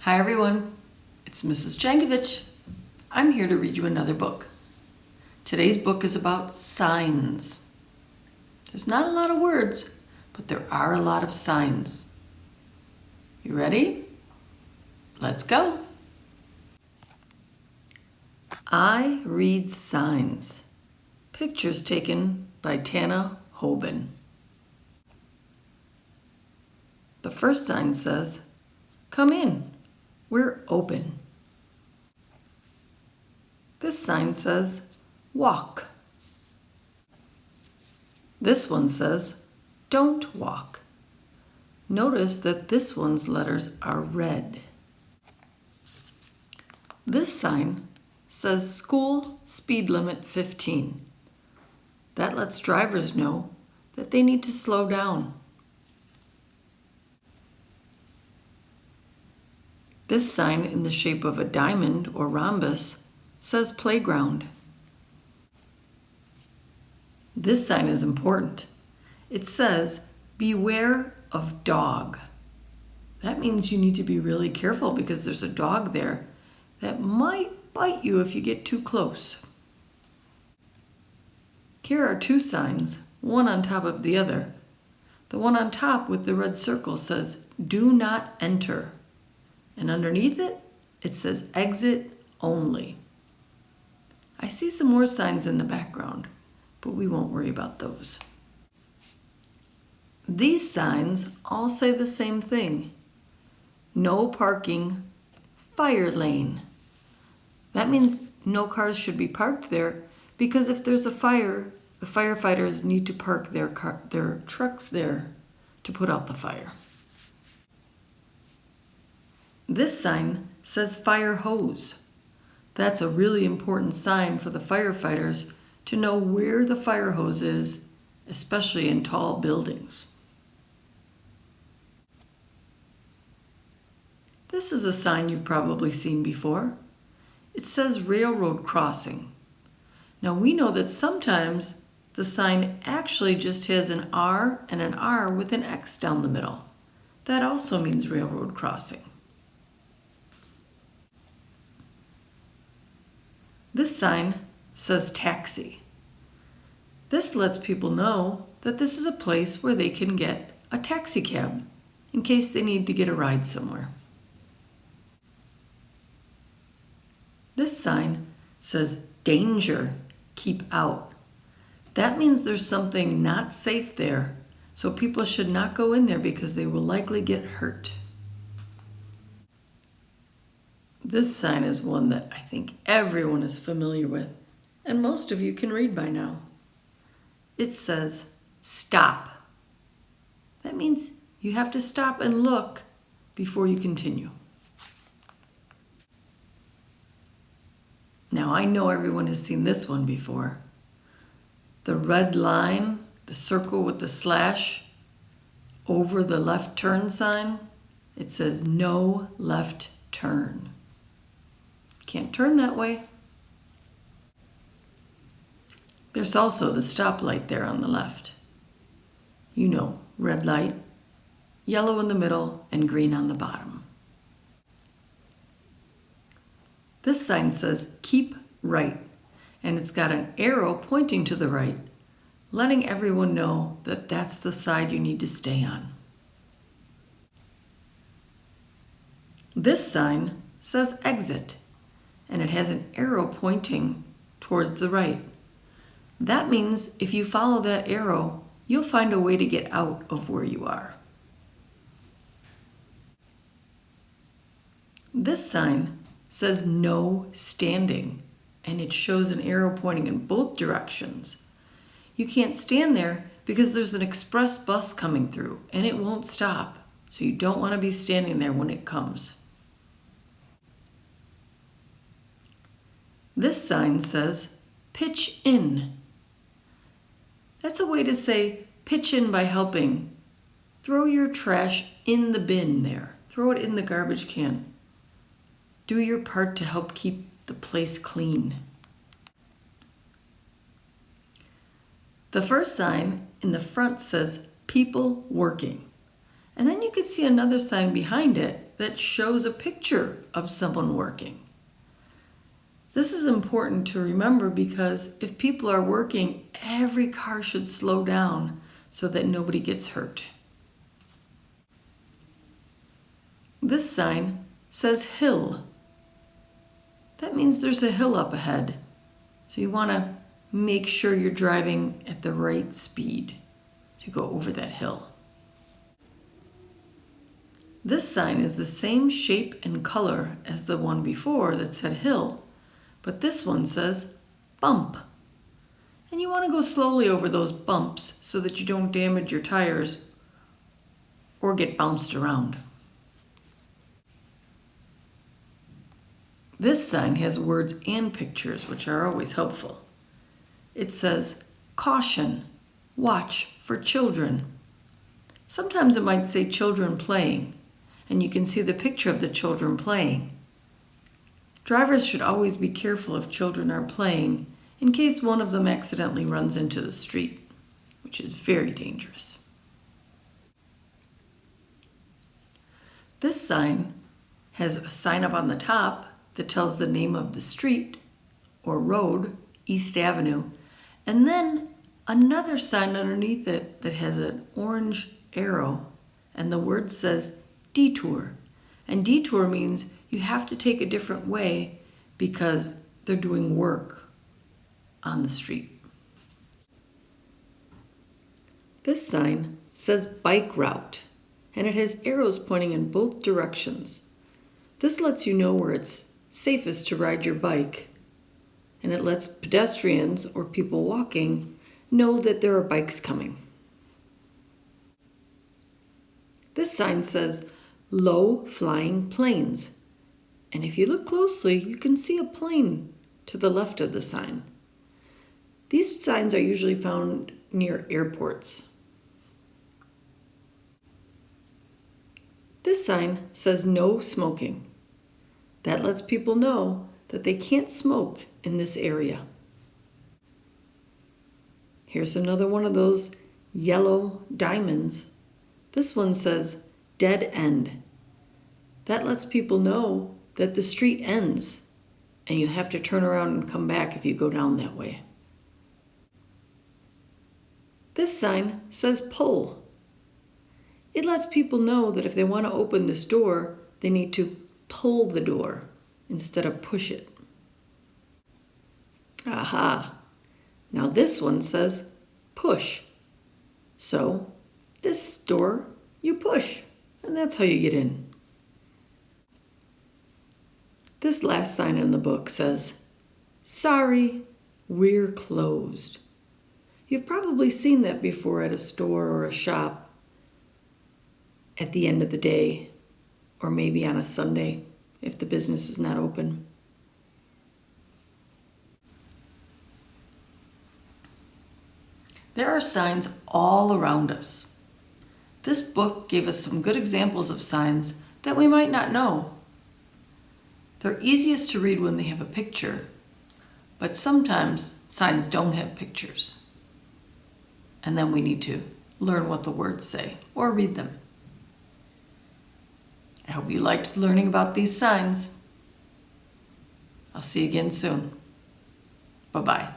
Hi everyone, it's Mrs. Jankovich. I'm here to read you another book. Today's book is about signs. There's not a lot of words, but there are a lot of signs. You ready? Let's go. I Read Signs. Pictures taken by Tana Hoban. The first sign says, "Come in, we're open." This sign says, "Walk." This one says, "Don't walk." Notice that this one's letters are red. This sign says, "School speed limit 15." That lets drivers know that they need to slow down. This sign in the shape of a diamond or rhombus says playground. This sign is important. It says, "Beware of dog." That means you need to be really careful because there's a dog there that might bite you if you get too close. Here are two signs, one on top of the other. The one on top with the red circle says, "Do not enter." And underneath it, it says, "Exit only." I see some more signs in the background, but we won't worry about those. These signs all say the same thing. No parking, fire lane. That means no cars should be parked there because if there's a fire, the firefighters need to park their trucks there to put out the fire. This sign says fire hose. That's a really important sign for the firefighters to know where the fire hose is, especially in tall buildings. This is a sign you've probably seen before. It says railroad crossing. Now we know that sometimes the sign actually just has an R and an R with an X down the middle. That also means railroad crossing. This sign says taxi. This lets people know that this is a place where they can get a taxi cab in case they need to get a ride somewhere. This sign says danger, keep out. That means there's something not safe there, so people should not go in there because they will likely get hurt. This sign is one that I think everyone is familiar with, and most of you can read by now. It says, "Stop." That means you have to stop and look before you continue. Now I know everyone has seen this one before. The red line, the circle with the slash, over the left turn sign, it says no left turn. Can't turn that way. There's also the stoplight there on the left. You know, red light, yellow in the middle, and green on the bottom. This sign says keep right, and it's got an arrow pointing to the right, letting everyone know that that's the side you need to stay on. This sign says exit, and it has an arrow pointing towards the right. That means if you follow that arrow, you'll find a way to get out of where you are. This sign says no standing, and it shows an arrow pointing in both directions. You can't stand there because there's an express bus coming through, and it won't stop, so you don't want to be standing there when it comes. This sign says pitch in. That's a way to say pitch in by helping. Throw your trash in the bin there. Throw it in the garbage can. Do your part to help keep the place clean. The first sign in the front says people working. And then you could see another sign behind it that shows a picture of someone working. This is important to remember because if people are working, every car should slow down so that nobody gets hurt. This sign says hill. That means there's a hill up ahead. So you want to make sure you're driving at the right speed to go over that hill. This sign is the same shape and color as the one before that said hill, but this one says bump. And you want to go slowly over those bumps so that you don't damage your tires or get bounced around. This sign has words and pictures, which are always helpful. It says, caution, watch for children. Sometimes it might say children playing, and you can see the picture of the children playing. Drivers should always be careful if children are playing in case one of them accidentally runs into the street, which is very dangerous. This sign has a sign up on the top that tells the name of the street or road, East Avenue, and then another sign underneath it that has an orange arrow, and the word says detour. And detour means you have to take a different way because they're doing work on the street. This sign says bike route, and it has arrows pointing in both directions. This lets you know where it's safest to ride your bike, and it lets pedestrians or people walking know that there are bikes coming. This sign says low flying planes, and if you look closely, you can see a plane to the left of the sign. These signs are usually found near airports. This sign says no smoking. That lets people know that they can't smoke in this area. Here's another one of those yellow diamonds. This one says dead end. That lets people know that the street ends and you have to turn around and come back if you go down that way. This sign says pull. It lets people know that if they want to open this door, they need to pull the door instead of push it. Aha! Now this one says push. So this door you push, and that's how you get in. This last sign in the book says, sorry, we're closed. You've probably seen that before at a store or a shop at the end of the day, or maybe on a Sunday if the business is not open. There are signs all around us. This book gave us some good examples of signs that we might not know. They're easiest to read when they have a picture, but sometimes signs don't have pictures. And then we need to learn what the words say or read them. I hope you liked learning about these signs. I'll see you again soon. Bye-bye.